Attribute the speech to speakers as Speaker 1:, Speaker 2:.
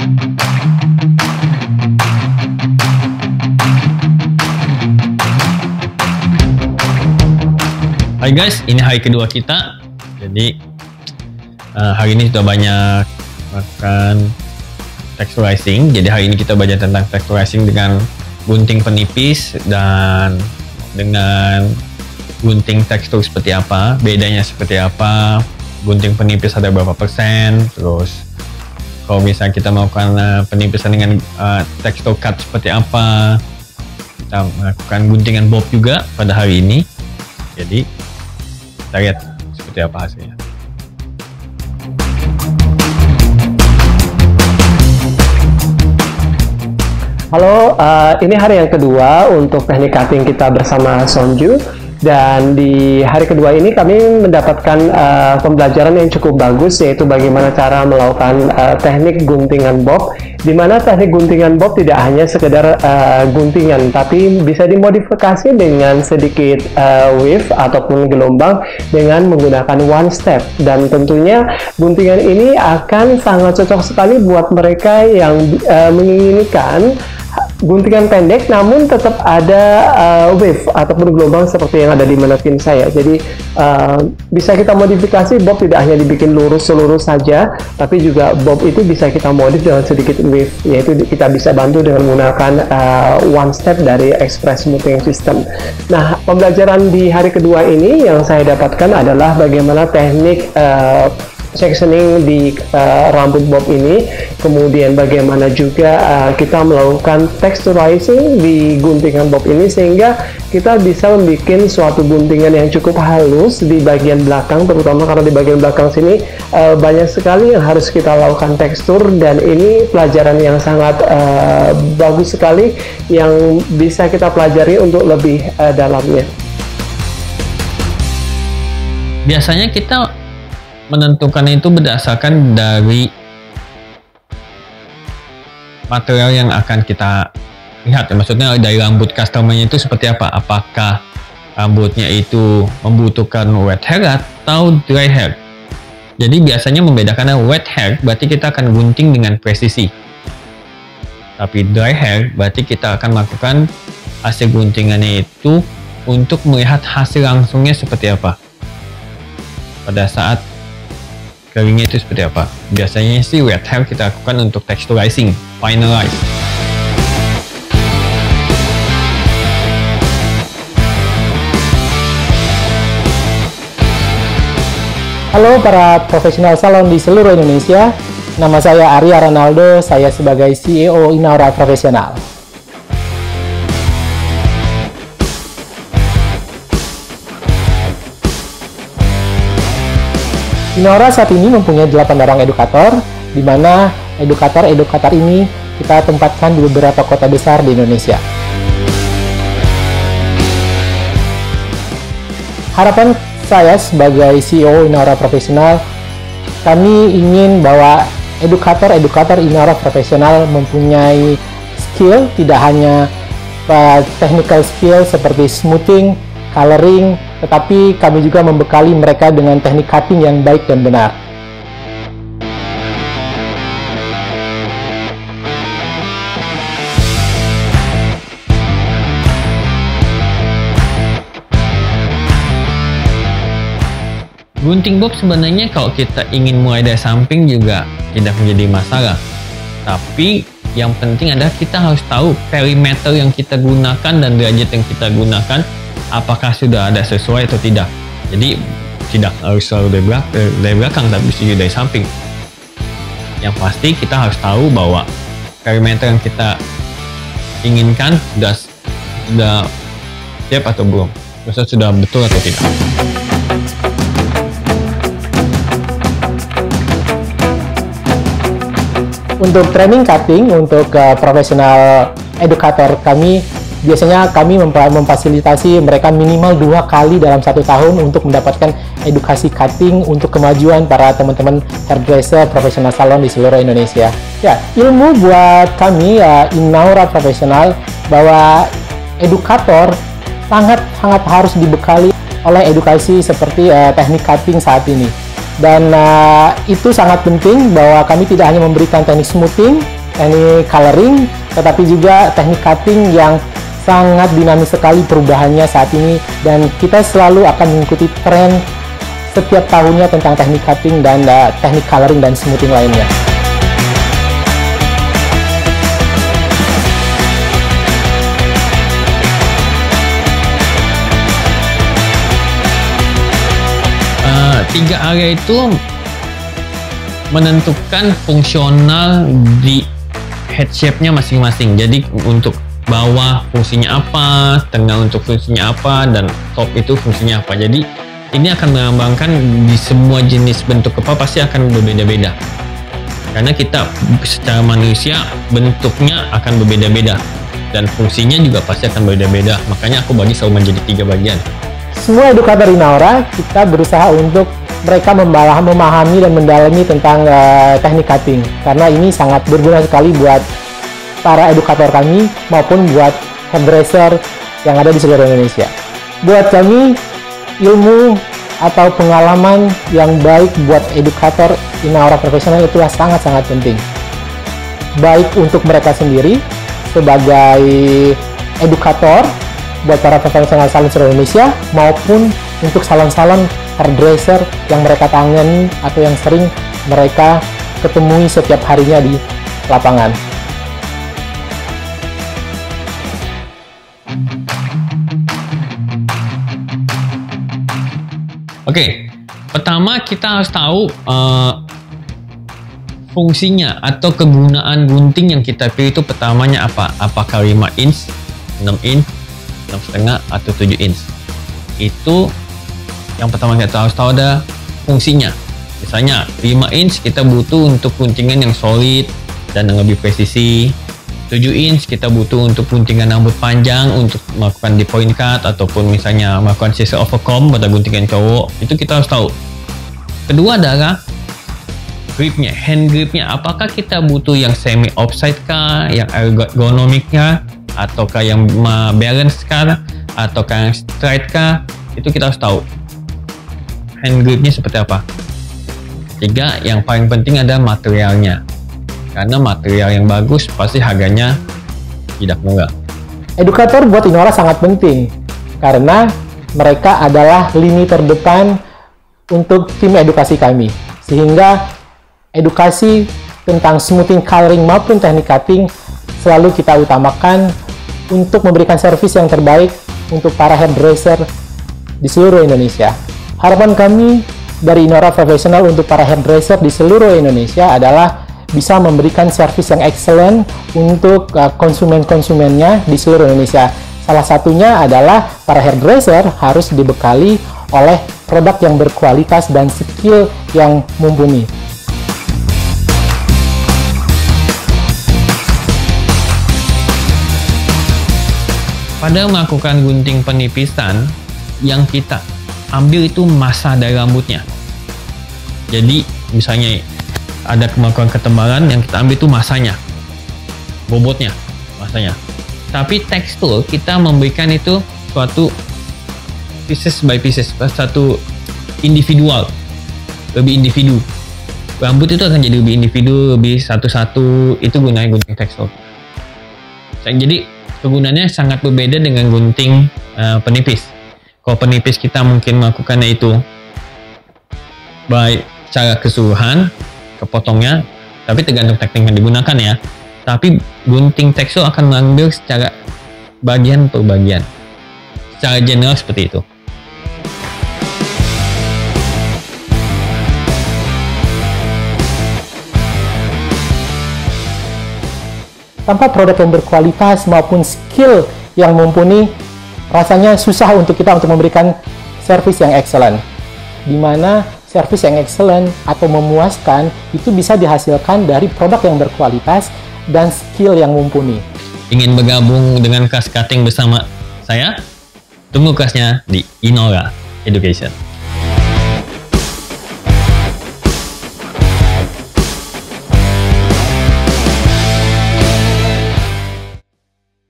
Speaker 1: Hai guys, ini hari kedua kita. Jadi hari ini sudah banyak makan texturizing. Jadi hari ini kita belajar tentang texturizing dengan gunting penipis dan dengan gunting tekstur seperti apa, bedanya seperti apa, gunting penipis ada berapa persen, terus kalau misalnya kita melakukan penipisan dengan tekstur cut seperti apa, kita melakukan guntingan bob juga pada hari ini. Jadi kita lihat seperti apa hasilnya.
Speaker 2: Halo, ini hari yang kedua untuk teknik cutting kita bersama Sonju. Dan di hari kedua ini kami mendapatkan pembelajaran yang cukup bagus, yaitu bagaimana cara melakukan teknik guntingan bob, di mana teknik guntingan bob tidak hanya sekedar guntingan, tapi bisa dimodifikasi dengan sedikit wave ataupun gelombang dengan menggunakan one step. Dan tentunya guntingan ini akan sangat cocok sekali buat mereka yang menginginkan guntingan pendek namun tetap ada wave ataupun gelombang seperti yang ada di mannequin saya. Jadi bisa kita modifikasi bob tidak hanya dibikin lurus seluruh saja, tapi juga bob itu bisa kita modif dengan sedikit wave, yaitu kita bisa bantu dengan menggunakan one step dari Express Smoothing System. Nah, pembelajaran di hari kedua ini yang saya dapatkan adalah bagaimana teknik sectioning di rambut bob ini, kemudian bagaimana juga kita melakukan texturizing di guntingan bob ini sehingga kita bisa membuat suatu guntingan yang cukup halus di bagian belakang, terutama karena di bagian belakang sini banyak sekali yang harus kita lakukan tekstur, dan ini pelajaran yang sangat bagus sekali yang bisa kita pelajari untuk lebih dalamnya.
Speaker 1: Biasanya kita menentukan itu berdasarkan dari material yang akan kita lihat, maksudnya dari rambut customer-nya itu seperti apa, apakah rambutnya itu membutuhkan wet hair atau dry hair. Jadi biasanya membedakan wet hair berarti kita akan gunting dengan presisi, tapi dry hair berarti kita akan melakukan hasil guntingannya itu untuk melihat hasil langsungnya seperti apa pada saat keringnya itu seperti apa. Biasanya sih wet hair kita lakukan untuk texturizing, finalize.
Speaker 3: Halo para profesional salon di seluruh Indonesia, nama saya Arya Ronaldo, saya sebagai CEO Inaura Profesional. Inaura saat ini mempunyai 8 orang edukator, di mana edukator ini kita tempatkan di beberapa kota besar di Indonesia. Harapan saya sebagai CEO Inaura Profesional, kami ingin bahwa edukator Inaura Profesional mempunyai skill, tidak hanya technical skill seperti smoothing, coloring, tetapi kami juga membekali mereka dengan teknik cutting yang baik dan benar.
Speaker 1: Gunting bob sebenarnya kalau kita ingin mulai dari samping juga tidak menjadi masalah, tapi yang penting adalah kita harus tahu perimeter yang kita gunakan dan derajat yang kita gunakan apakah sudah ada sesuai atau tidak. Jadi tidak harus selalu dari belakang, tapi bisa juga dari samping. Yang pasti kita harus tahu bahwa perimeter yang kita inginkan sudah siap atau belum, maksudnya sudah betul atau tidak.
Speaker 3: Untuk training cutting untuk profesional edukator kami, biasanya kami memfasilitasi mereka minimal 2 kali dalam 1 tahun untuk mendapatkan edukasi cutting untuk kemajuan para teman-teman hairdresser profesional salon di seluruh Indonesia. Ya, ilmu buat kami Inaura Profesional bahwa edukator sangat harus dibekali oleh edukasi seperti teknik cutting saat ini. Dan itu sangat penting bahwa kami tidak hanya memberikan teknik smoothing, teknik coloring, tetapi juga teknik cutting yang sangat dinamis sekali perubahannya saat ini, dan kita selalu akan mengikuti tren setiap tahunnya tentang teknik cutting dan teknik coloring dan smoothing lainnya.
Speaker 1: Tiga area itu menentukan fungsional di head shape-nya masing-masing. Jadi untuk bawah fungsinya apa, tengah untuk fungsinya apa, dan top itu fungsinya apa. Jadi ini akan melambangkan di semua jenis bentuk kepala pasti akan berbeda-beda. Karena kita secara manusia bentuknya akan berbeda-beda dan fungsinya juga pasti akan berbeda-beda. Makanya aku bagi selalu menjadi 3 bagian.
Speaker 3: Semua edukator Inaura, kita berusaha untuk mereka memahami dan mendalami tentang teknik cutting, karena ini sangat berguna sekali buat para edukator kami maupun buat hairdresser yang ada di seluruh Indonesia. Buat kami, ilmu atau pengalaman yang baik buat edukator Inaura profesional itu sangat-sangat penting, baik untuk mereka sendiri sebagai edukator buat para profesional salon seluruh Indonesia, maupun untuk salon-salon hairdresser yang mereka tangani atau yang sering mereka ketemui setiap harinya di lapangan.
Speaker 1: Oke, pertama kita harus tahu fungsinya atau kegunaan gunting yang kita pilih itu pertamanya apa? Apakah 5 inch, 6 inch, 6,5 atau 7 inch? Itu yang pertama kita harus tahu ada fungsinya. Misalnya 5 inch kita butuh untuk guntingan yang solid dan yang lebih presisi. 7 inch kita butuh untuk guntingan rambut panjang untuk melakukan di point cut ataupun misalnya melakukan scissor over comb pada guntingan cowok. Itu kita harus tahu. Kedua adalah gripnya, hand gripnya. Apakah kita butuh yang semi offside kah, yang ergonomik kah, ataukah yang balance kah, ataukah yang straight kah? Itu kita harus tahu hand gripnya seperti apa. Tiga, yang paling penting ada materialnya, karena material yang bagus pasti harganya tidak murah.
Speaker 3: Edukator buat Inaura sangat penting karena mereka adalah lini terdepan untuk tim edukasi kami, sehingga edukasi tentang smoothing, coloring maupun teknik cutting selalu kita utamakan untuk memberikan servis yang terbaik untuk para hairdresser di seluruh Indonesia. Harapan kami dari Inaura Professional untuk para hairdresser di seluruh Indonesia adalah bisa memberikan servis yang excellent untuk konsumen-konsumennya di seluruh Indonesia. Salah satunya adalah para hairdresser harus dibekali oleh produk yang berkualitas dan skill yang mumpuni.
Speaker 1: Pada melakukan gunting penipisan, yang kita ambil itu massa dari rambutnya. Jadi misalnya ada kemampuan ketebalan, yang kita ambil itu massanya, bobotnya, massanya. Tapi tekstur kita memberikan itu suatu pieces by pieces, satu individual, lebih individu. Rambut itu akan jadi lebih individu, lebih satu-satu. Itu gunanya gunting tekstur. Jadi kegunaannya sangat berbeda dengan gunting penipis. Kalau penipis kita mungkin melakukannya itu baik secara keseluruhan, kepotongnya, tapi tergantung teknik yang digunakan ya. Tapi gunting tekstur akan mengambil secara bagian per bagian, secara general seperti itu.
Speaker 3: Tanpa produk yang berkualitas maupun skill yang mumpuni, rasanya susah untuk kita untuk memberikan servis yang excellent. Di mana servis yang excellent atau memuaskan itu bisa dihasilkan dari produk yang berkualitas dan skill yang mumpuni.
Speaker 1: Ingin bergabung dengan kelas cutting bersama saya? Tunggu kelasnya di Inaura Education.